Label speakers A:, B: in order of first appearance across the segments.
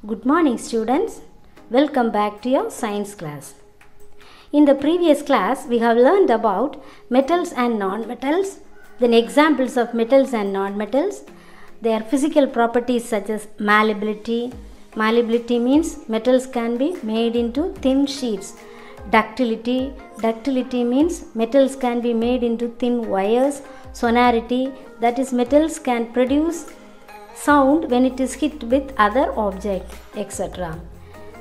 A: Good morning students. Welcome back to your science class. In the previous class we have learned about metals and non-metals, then examples of metals and non-metals, their physical properties such as malleability. Malleability means metals can be made into thin sheets. Ductility. Ductility means metals can be made into thin wires. Sonority, that is metals can produce sound when it is hit with other object, etc.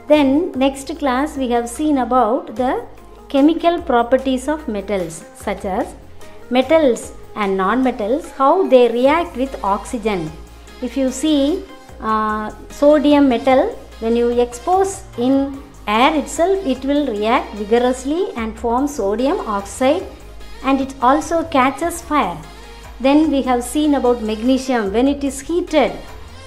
A: Then next class we have seen about the chemical properties of metals such as metals and non-metals, how they react with oxygen. If you see sodium metal, when you expose in air itself, it will react vigorously and form sodium oxide, and it also catches fire. Then we have seen about magnesium. When it is heated,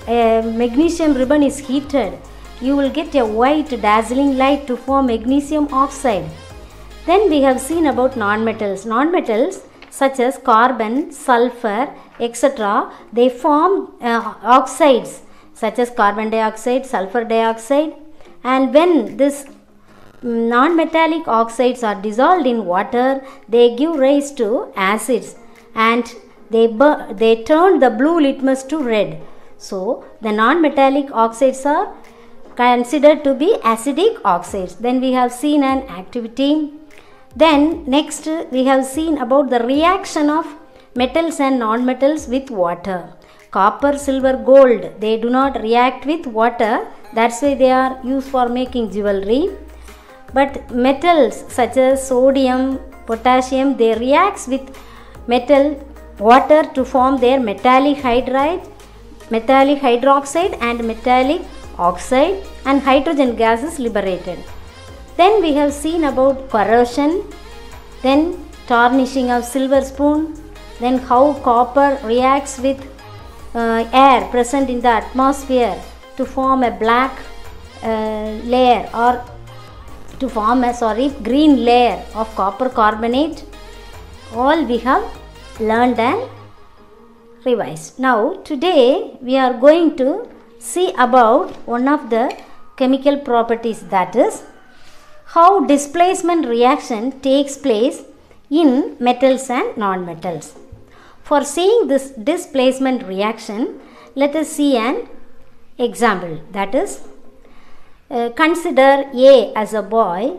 A: a magnesium ribbon is heated, you will get a white dazzling light to form magnesium oxide. Then we have seen about non-metals. Non-metals such as carbon, sulfur, etc. they form oxides such as carbon dioxide, sulfur dioxide, and when this non-metallic oxides are dissolved in water, they give rise to acids, and they turn the blue litmus to red. So the non-metallic oxides are considered to be acidic oxides. Then we have seen an activity. Then next we have seen about the reaction of metals and non-metals with water. Copper, silver, gold, they do not react with water. That's why they are used for making jewelry. But metals such as sodium, potassium, they react with water to form their metallic hydride, metallic hydroxide and metallic oxide, and hydrogen gas is liberated. Then we have seen about corrosion, then tarnishing of silver spoon, then how copper reacts with air present in the atmosphere to form a black layer, or to form a green layer of copper carbonate. All we have learned and revised. Now today we are going to see about one of the chemical properties, that is how displacement reaction takes place in metals and non-metals. For seeing this displacement reaction, let us see an example. That is, consider A as a boy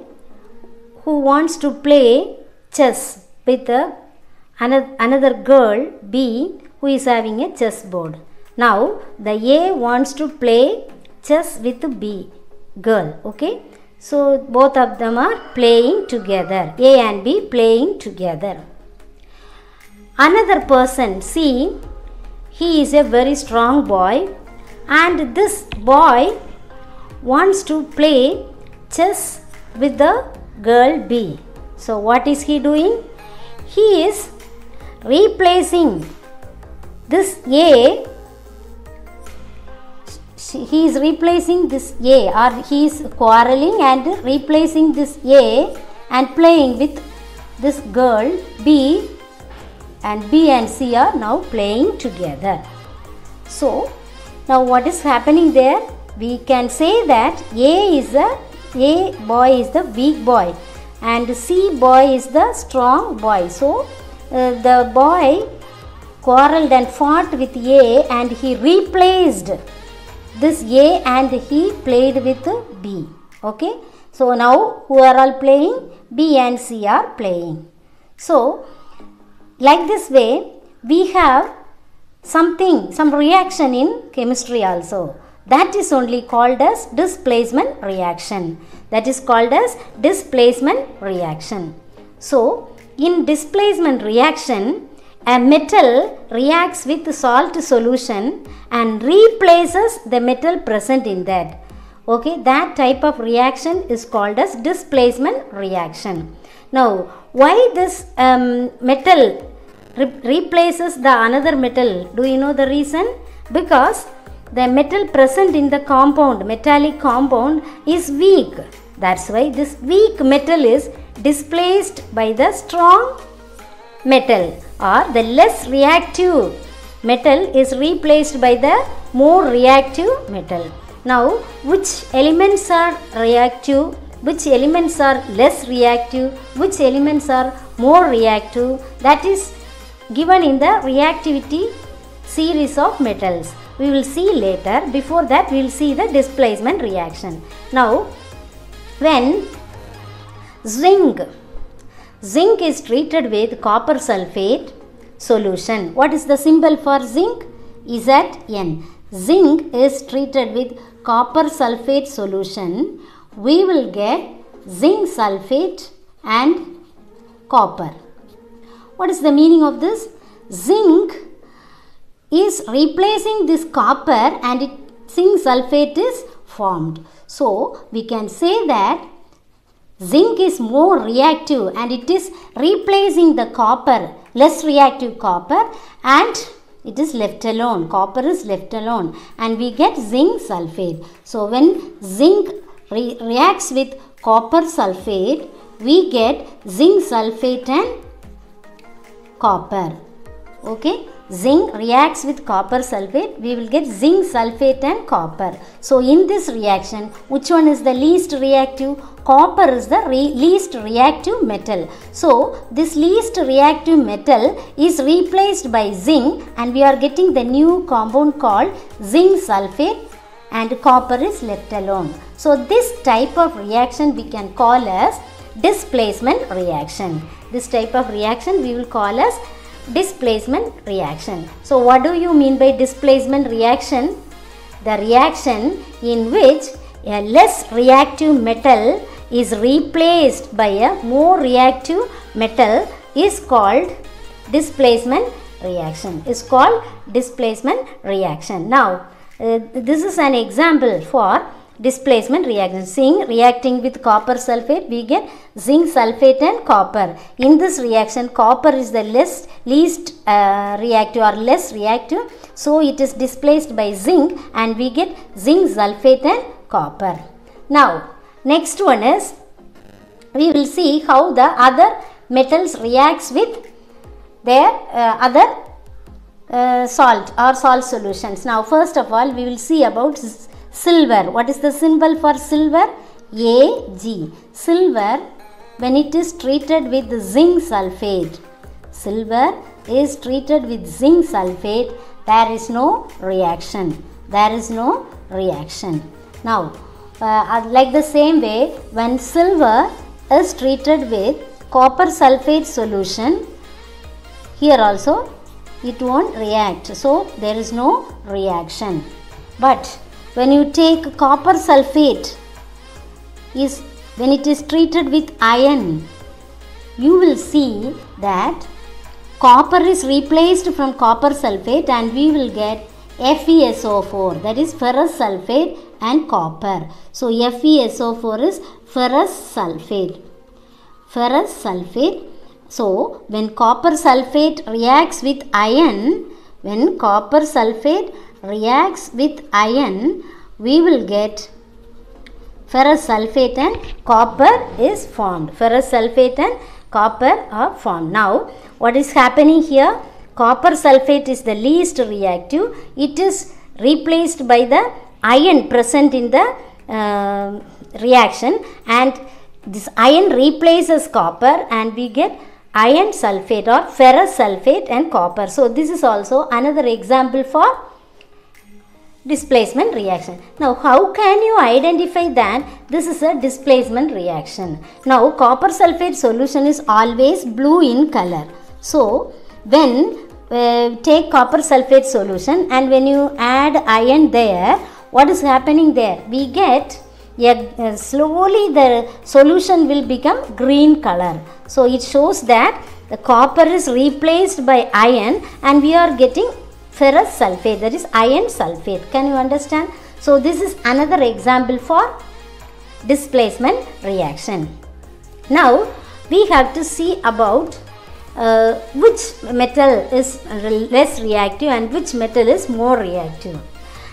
A: who wants to play chess with another girl B who is having a chess board. Now the A wants to play chess with B girl. Okay, so both of them are playing together, A and B playing together. Another person C, he is a very strong boy, and this boy wants to play chess with the girl B. So what is he doing? He is replacing this A, he is replacing this A, or he is quarreling and replacing this A and playing with this girl B, and B and C are now playing together. So now what is happening there? We can say that A boy is the weak boy and C boy is the strong boy. So the boy quarreled and fought with A and he replaced this A and he played with B. Okay, so now who are all playing? B and C are playing. So like this way we have some reaction in chemistry also. That is only called as displacement reaction. That is called as displacement reaction. So in displacement reaction, a metal reacts with salt solution and replaces the metal present in that. Okay, that type of reaction is called as displacement reaction. Now, why this metal replaces the another metal? Do you know the reason? Because the metal present in the compound, metallic compound, is weak. That's why this weak metal is displaced by the strong metal, or the less reactive metal is replaced by the more reactive metal. Now, which elements are reactive, which elements are less reactive, which elements are more reactive, that is given in the reactivity series of metals. We will see later. Before that, we will see the displacement reaction. Now, when zinc is treated with copper sulfate solution. What is the symbol for zinc? Zn. Zinc is treated with copper sulfate solution. We will get zinc sulfate and copper. What is the meaning of this? Zinc is replacing this copper and zinc sulfate is formed. So, we can say that zinc is more reactive and it is replacing the copper, less reactive copper, and it is left alone. Copper is left alone and we get zinc sulfate. So, when zinc reacts with copper sulfate, we get zinc sulfate and copper. Okay. Zinc reacts with copper sulfate, we will get zinc sulfate and copper. So, in this reaction, which one is the least reactive? Copper is the least reactive metal. So, this least reactive metal is replaced by zinc and we are getting the new compound called zinc sulfate and copper is left alone. So, this type of reaction we can call as displacement reaction. This type of reaction we will call as displacement reaction. So, what do you mean by displacement reaction? The reaction in which a less reactive metal is replaced by a more reactive metal is called displacement reaction. Is called displacement reaction. Now, this is an example for displacement reaction. Zinc reacting with copper sulfate, we get zinc sulfate and copper. In this reaction, copper is the least reactive or less reactive. So, it is displaced by zinc and we get zinc sulfate and copper. Now, next one is, we will see how the other metals reacts with their other salt or salt solutions. Now, first of all, we will see about silver. What is the symbol for silver? Ag. Silver, when it is treated with zinc sulfate, silver is treated with zinc sulfate, there is no reaction. There is no reaction. Now, like the same way, when silver is treated with copper sulfate solution, here also it won't react. So, there is no reaction. But when you take copper sulfate, when it is treated with iron, you will see that copper is replaced from copper sulfate and we will get FeSO4, that is ferrous sulfate and copper. So, FeSO4 is ferrous sulfate. Ferrous sulfate. So, when copper sulfate reacts with iron, we will get ferrous sulfate and copper is formed. Ferrous sulfate and copper are formed. Now, what is happening here? Copper sulfate is the least reactive. It is replaced by the iron present in the reaction, and this iron replaces copper and we get iron sulfate or ferrous sulfate and copper. So, this is also another example for displacement reaction. Now, how can you identify that this is a displacement reaction? Now, copper sulfate solution is always blue in color. So, when take copper sulfate solution and when you add iron there, what is happening there? We get slowly the solution will become green color. So, it shows that the copper is replaced by iron and we are getting ferrous sulfate, that is iron sulfate. Can you understand? So, this is another example for displacement reaction. Now, we have to see about which metal is less reactive and which metal is more reactive.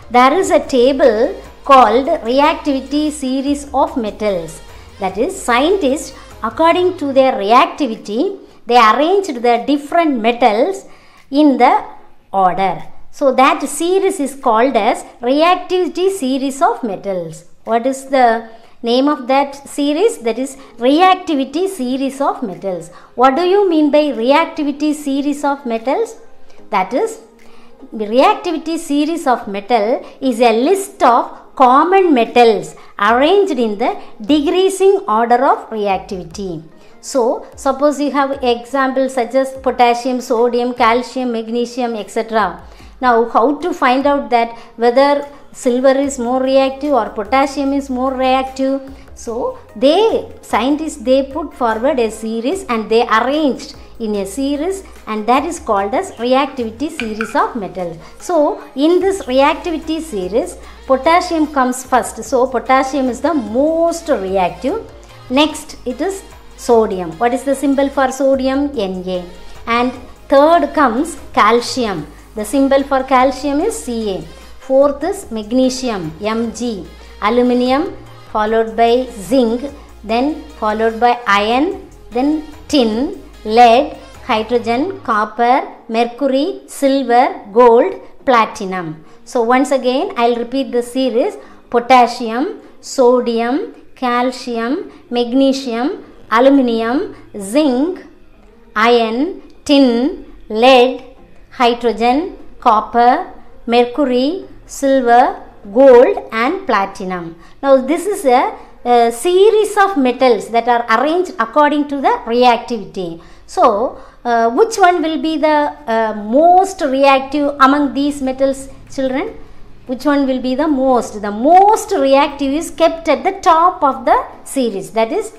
A: There is a table called reactivity series of metals. That is, scientists, according to their reactivity, they arranged the different metals in the order. So that series is called as reactivity series of metals. What is the name of that series? That is reactivity series of metals. What do you mean by reactivity series of metals? That is, the reactivity series of metal is a list of common metals arranged in the decreasing order of reactivity. So, suppose you have examples such as potassium, sodium, calcium, magnesium, etc. Now, how to find out that whether silver is more reactive or potassium is more reactive? So, scientists put forward a series and they arranged in a series, and that is called as reactivity series of metals. So, in this reactivity series, potassium comes first. So, potassium is the most reactive. Next, it is sodium. What is the symbol for sodium? Na. And third comes calcium. The symbol for calcium is Ca. Fourth is magnesium, Mg. Aluminium followed by zinc, then followed by iron, then tin, lead, hydrogen, copper, mercury, silver, gold, platinum. So once again I will repeat the series: potassium, sodium, calcium, magnesium, aluminium, zinc, iron, tin, lead, hydrogen, copper, mercury, silver, gold and platinum. Now this is a series of metals that are arranged according to the reactivity. So which one will be the most reactive among these metals, children? Which one will be the most? The most reactive is kept at the top of the series. That is,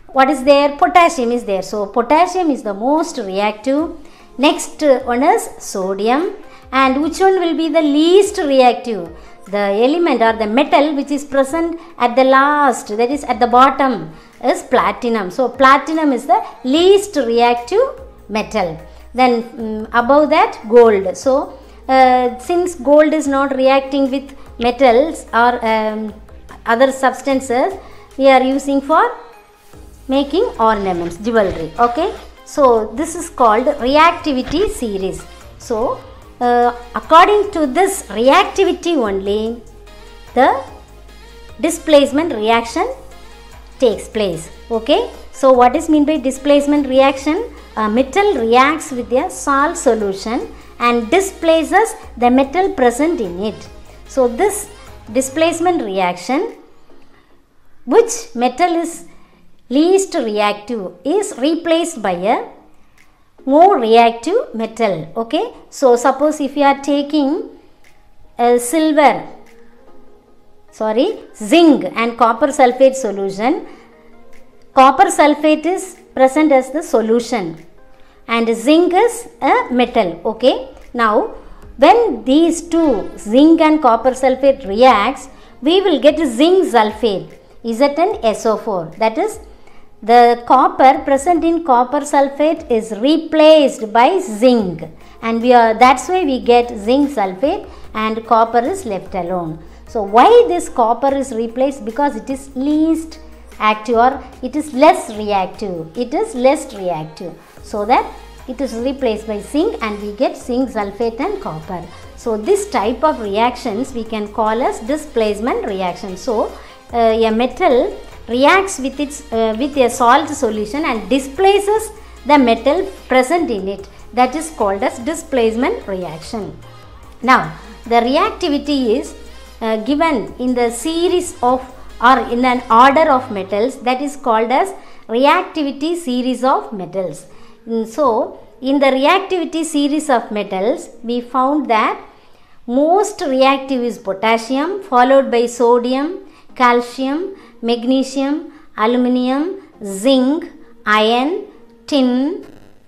A: what is there? Potassium is there. So potassium is the most reactive. Next one is sodium. And which one will be the least reactive? The element or the metal which is present at the last, that is at the bottom, is platinum. So platinum is the least reactive metal. Then above that, gold. So since gold is not reacting with metals or other substances, we are using for making ornaments, jewelry. Okay. So this is called reactivity series. So according to this reactivity only, the displacement reaction takes place. Okay. So what is meant by displacement reaction? A metal reacts with a salt solution and displaces the metal present in it. So this displacement reaction, which metal is least reactive, is replaced by a more reactive metal. Okay. So suppose if you are taking zinc and copper sulfate solution, copper sulfate is present as the solution and zinc is a metal. Okay. Now when these two, zinc and copper sulfate, reacts, we will get zinc sulfate, ZnSO4. That is, the copper present in copper sulfate is replaced by zinc, and that's why we get zinc sulfate and copper is left alone. So why this copper is replaced? Because it is least active or it is less reactive. It is less reactive. So that it is replaced by zinc and we get zinc sulfate and copper. So this type of reactions we can call as displacement reaction. So a metal reacts with with a salt solution and displaces the metal present in it. That is called as displacement reaction. Now the reactivity is given in the series of or in an order of metals, that is called as reactivity series of metals. So in the reactivity series of metals, we found that most reactive is potassium, followed by sodium, calcium, magnesium, aluminium, zinc, iron, tin,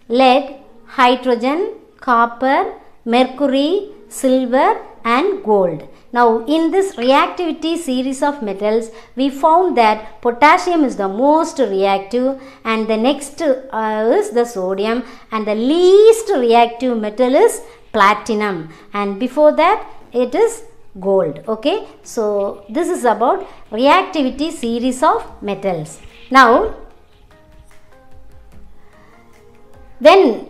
A: lead, hydrogen, copper, mercury, silver and gold. Now in this reactivity series of metals, we found that potassium is the most reactive and the next is the sodium, and the least reactive metal is platinum, and before that it is gold. Okay. So this is about reactivity series of metals. Now when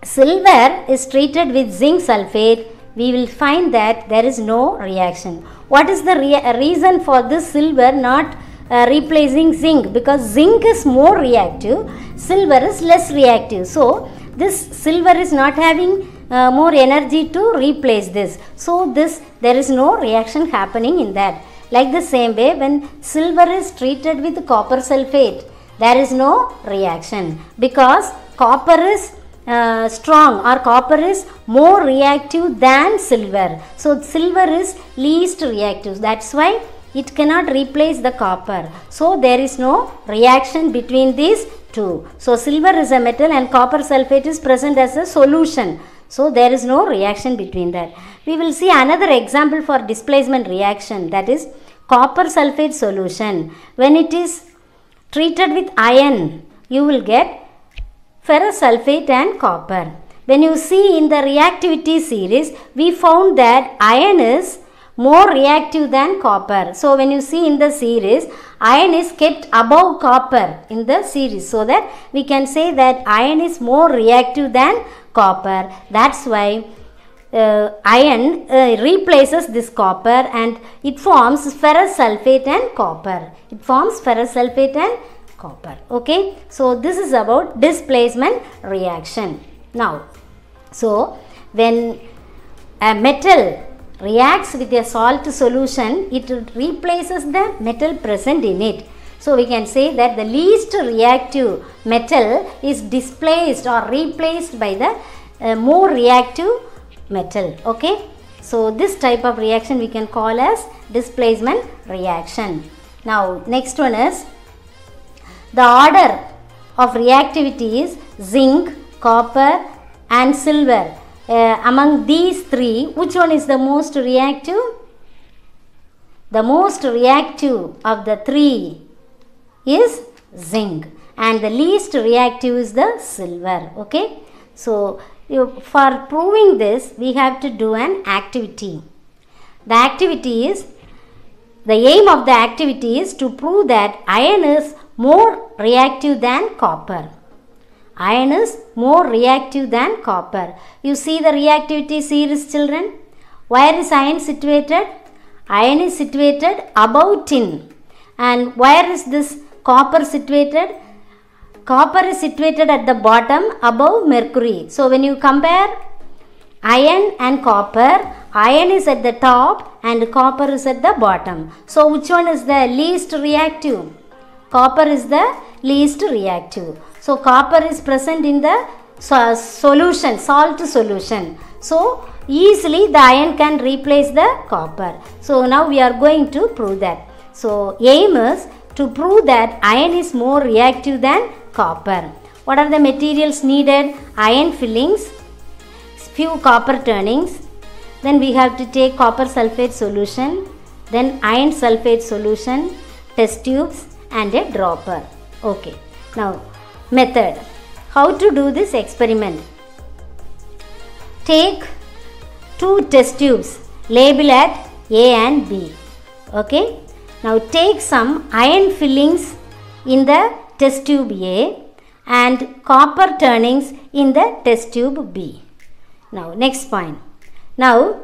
A: silver is treated with zinc sulfate, we will find that there is no reaction. What is the reason for this silver not replacing zinc? Because zinc is more reactive, silver is less reactive. So this silver is not having more energy to replace this. So there is no reaction happening in that. Like the same way, when silver is treated with copper sulfate, there is no reaction because copper is strong, or copper is more reactive than silver. So silver is least reactive. That's why it cannot replace the copper. So there is no reaction between these two. So silver is a metal and copper sulfate is present as a solution. So there is no reaction between that. We will see another example for displacement reaction, that is copper sulfate solution. When it is treated with iron, you will get ferrous sulfate and copper. When you see in the reactivity series, we found that iron is more reactive than copper. So when you see in the series, iron is kept above copper in the series, so that we can say that iron is more reactive than copper. That's why iron replaces this copper and it forms ferrous sulfate and copper. It forms ferrous sulfate and copper. Okay, so this is about displacement reaction. Now, so when a metal reacts with a salt solution, it replaces the metal present in it. So we can say that the least reactive metal is displaced or replaced by the more reactive metal. Okay, so this type of reaction we can call as displacement reaction. Now next one is the order of reactivity is zinc, copper and silver. Among these three, which one is the most reactive? The most reactive of the three is zinc and the least reactive is the silver. Okay, so for proving this, we have to do an activity. The activity is, the aim of the activity is to prove that iron is more reactive than copper. Iron is more reactive than copper. You see the reactivity series, children. Where is iron situated? Iron is situated above tin. And where is this copper situated? Copper is situated at the bottom above mercury. So when you compare iron and copper, iron is at the top and copper is at the bottom. So which one is the least reactive? Copper is the least reactive. So copper is present in the solution, salt solution. So easily the iron can replace the copper. So now we are going to prove that. So aim is to prove that iron is more reactive than copper. What are the materials needed? Iron fillings, few copper turnings. Then we have to take copper sulfate solution, then iron sulfate solution, test tubes and a dropper. Okay. Now method. How to do this experiment? Take two test tubes, label at A and B. Okay. Now take some iron fillings in the test tube A and copper turnings in the test tube B. Now next point. Now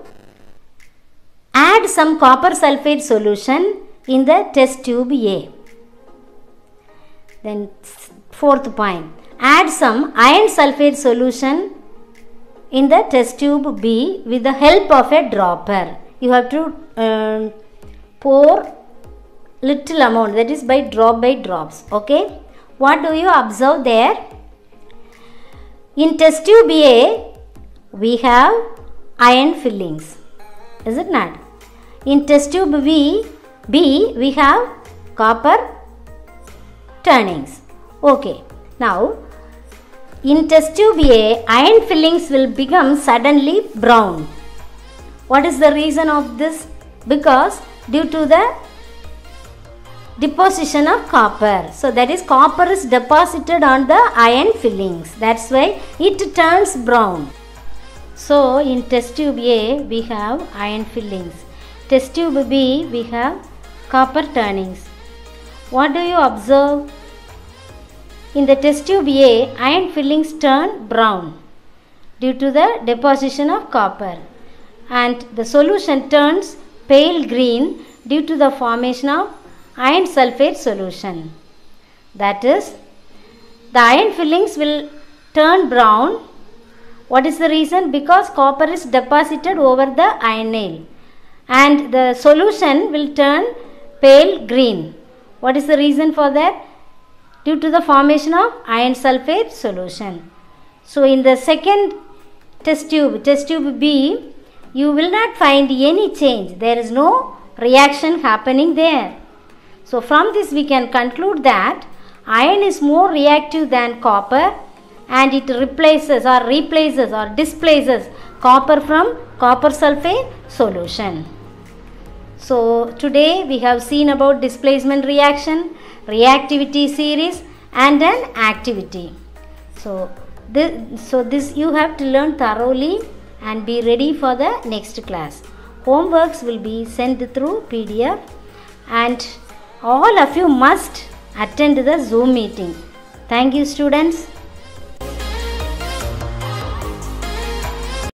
A: add some copper sulfate solution in the test tube A. Then fourth point. Add some iron sulfate solution in the test tube B with the help of a dropper. You have to pour little amount, that is by drops. Okay. What do you observe there? In test tube A, we have iron fillings. Is it not? In test tube B, we have copper turnings. Okay. Now, in test tube A, iron fillings will become suddenly brown. What is the reason of this? Because due to the deposition of copper. So that is, copper is deposited on the iron fillings. That's why it turns brown. So in test tube A, we have iron fillings. Test tube B, we have copper turnings. What do you observe? In the test tube A, iron fillings turn brown due to the deposition of copper. and the solution turns pale green due to the formation of iron sulfate solution. That is, the iron fillings will turn brown. What is the reason? Because copper is deposited over the iron nail and the solution will turn pale green. What is the reason for that? Due to the formation of iron sulfate solution. So in the second test tube B, you will not find any change. There is no reaction happening there. So from this we can conclude that iron is more reactive than copper and it replaces or displaces copper from copper sulfate solution. So today we have seen about displacement reaction, reactivity series and an activity. So this you have to learn thoroughly and be ready for the next class. Homeworks will be sent through PDF and all of you must attend the Zoom meeting. Thank you, students.